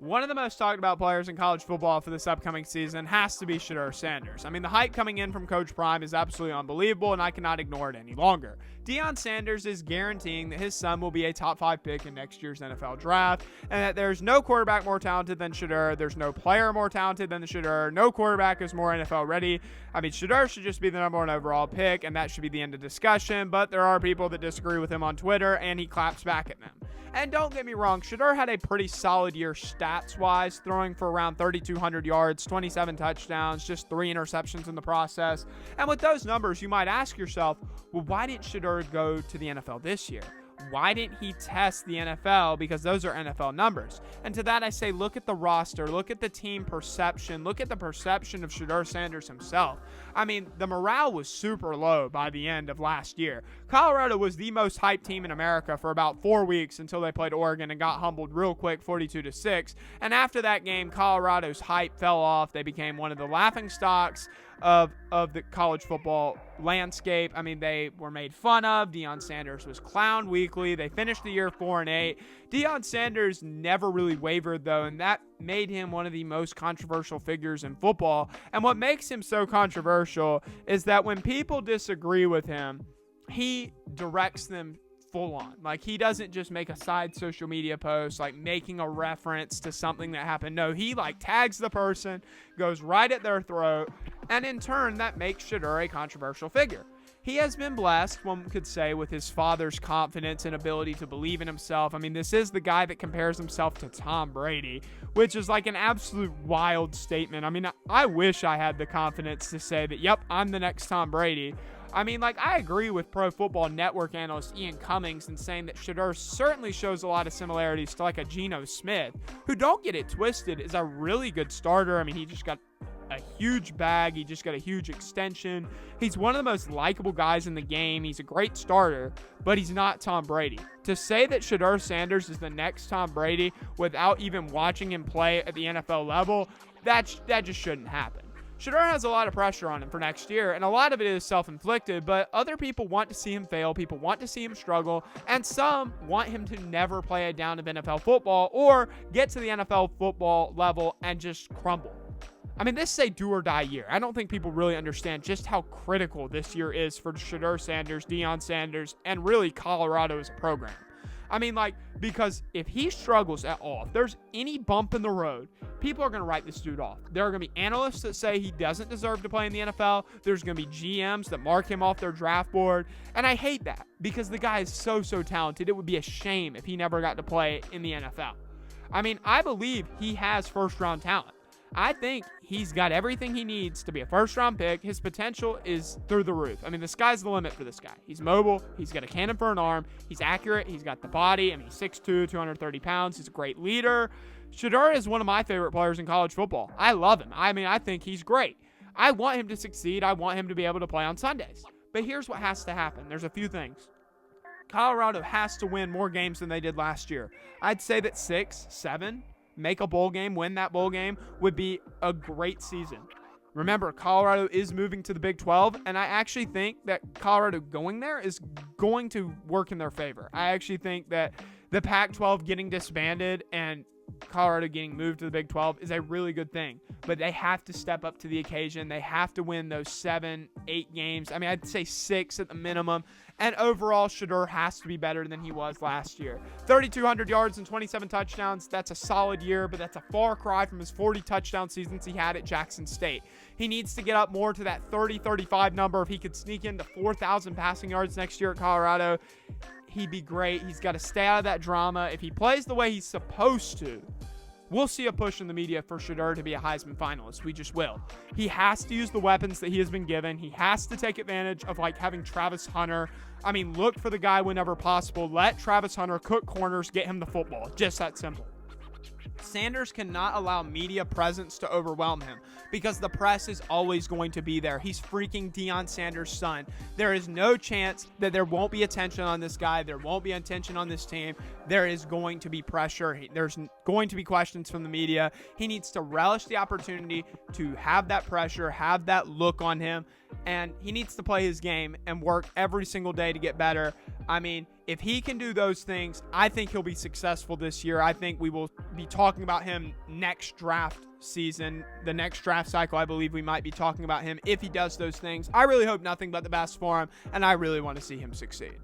One of the most talked about players in college football for this upcoming season has to be Shedeur Sanders. I mean, the hype coming in from Coach Prime is absolutely unbelievable, and I cannot ignore it any longer. Shedeur Sanders is guaranteeing that his son will be a top 5 pick in next year's NFL draft, and that there's no quarterback more talented than Shedeur. There's no player more talented than Shedeur. No quarterback is more NFL ready. I mean, Shedeur should just be the number 1 overall pick, and that should be the end of discussion, but there are people that disagree with him on Twitter, and he claps back at them. And don't get me wrong, Shedeur had a pretty solid year stats-wise, throwing for around 3,200 yards, 27 touchdowns, just 3 interceptions in the process. And with those numbers, you might ask yourself, well, why didn't Shedeur go to the NFL this year? Why didn't he test the NFL? Because those are NFL numbers. And to that I say, look at the roster, look at the team perception, look at the perception of Shedeur Sanders himself. I mean, the morale was super low by the end of last year. Colorado was the most hyped team in America for about 4 weeks until they played Oregon and got humbled real quick, 42-6. And after that game, Colorado's hype fell off. They became one of the laughingstocks of the college football landscape. I mean, they were made fun of. Shedeur Sanders was clowned weekly. They finished the year 4-8. Shedeur Sanders never really wavered, though, and that made him one of the most controversial figures in football. And what makes him so controversial is that when people disagree with him, he directs them full on. Like, he doesn't just make a side social media post, like making a reference to something that happened. No, he like tags the person, goes right at their throat, and in turn, that makes Shedeur a controversial figure. He has been blessed, one could say, with his father's confidence and ability to believe in himself. I mean, this is the guy that compares himself to Tom Brady, which is like an absolute wild statement. I mean, I wish I had the confidence to say that, yep, I'm the next Tom Brady. I mean, like, I agree with Pro Football Network analyst Ian Cummings in saying that Shedeur certainly shows a lot of similarities to like a Geno Smith, who, don't get it twisted, is a really good starter. I mean, he just got a huge bag. He just got a huge extension. He's one of the most likable guys in the game. He's a great starter, but he's not Tom Brady. To say that Shedeur Sanders is the next Tom Brady without even watching him play at the NFL level, that just shouldn't happen. Shedeur has a lot of pressure on him for next year, and a lot of it is self-inflicted, but other people want to see him fail, people want to see him struggle, and some want him to never play a down of NFL football or get to the NFL football level and just crumble. I mean, this is a do-or-die year. I don't think people really understand just how critical this year is for Shedeur Sanders, Shedeur Sanders, and really Colorado as a program. I mean, like, because if he struggles at all, if there's any bump in the road, people are going to write this dude off. There are going to be analysts that say he doesn't deserve to play in the NFL. There's going to be GMs that mark him off their draft board. And I hate that because the guy is so talented. It would be a shame if he never got to play in the NFL. I mean, I believe he has first-round talent. I think he's got everything he needs to be a first-round pick. His potential is through the roof. I mean, the sky's the limit for this guy. He's mobile. He's got a cannon for an arm. He's accurate. He's got the body. I mean, he's 6'2", 230 pounds. He's a great leader. Shedeur is one of my favorite players in college football. I love him. I mean, I think he's great. I want him to succeed. I want him to be able to play on Sundays. But here's what has to happen. There's a few things. Colorado has to win more games than they did last year. I'd say that 6, 7, make a bowl game, win that bowl game, would be a great season. Remember, Colorado is moving to the Big 12, and I actually think that Colorado going there is going to work in their favor. I actually think that the Pac-12 getting disbanded and Colorado getting moved to the Big 12 is a really good thing, but they have to step up to the occasion. They have to win those 7, 8 games. I mean, I'd say 6 at the minimum. And overall, Shedeur has to be better than he was last year. 3,200 yards and 27 touchdowns. That's a solid year, but that's a far cry from his 40 touchdown seasons he had at Jackson State. He needs to get up more to that 30-35 number. If he could sneak into 4,000 passing yards next year at Colorado, he'd be great. He's got to stay out of that drama. If he plays the way he's supposed to, we'll see a push in the media for Shedeur to be a Heisman finalist. We just will. He has to use the weapons that he has been given. He has to take advantage of, like, having Travis Hunter. I mean, look for the guy whenever possible. Let Travis Hunter cook corners, get him the football. Just that simple. Sanders cannot allow media presence to overwhelm him because the press is always going to be there. He's freaking Shedeur Sanders' son. There is no chance that there won't be attention on this guy. There won't be attention on this team. There is going to be pressure. There's going to be questions from the media. He needs to relish the opportunity to have that pressure, have that look on him, and he needs to play his game and work every single day to get better. I mean, if he can do those things, I think he'll be successful this year. I think we will be talking about him next draft season, the next draft cycle. I believe we might be talking about him if he does those things. I really hope nothing but the best for him, and I really want to see him succeed.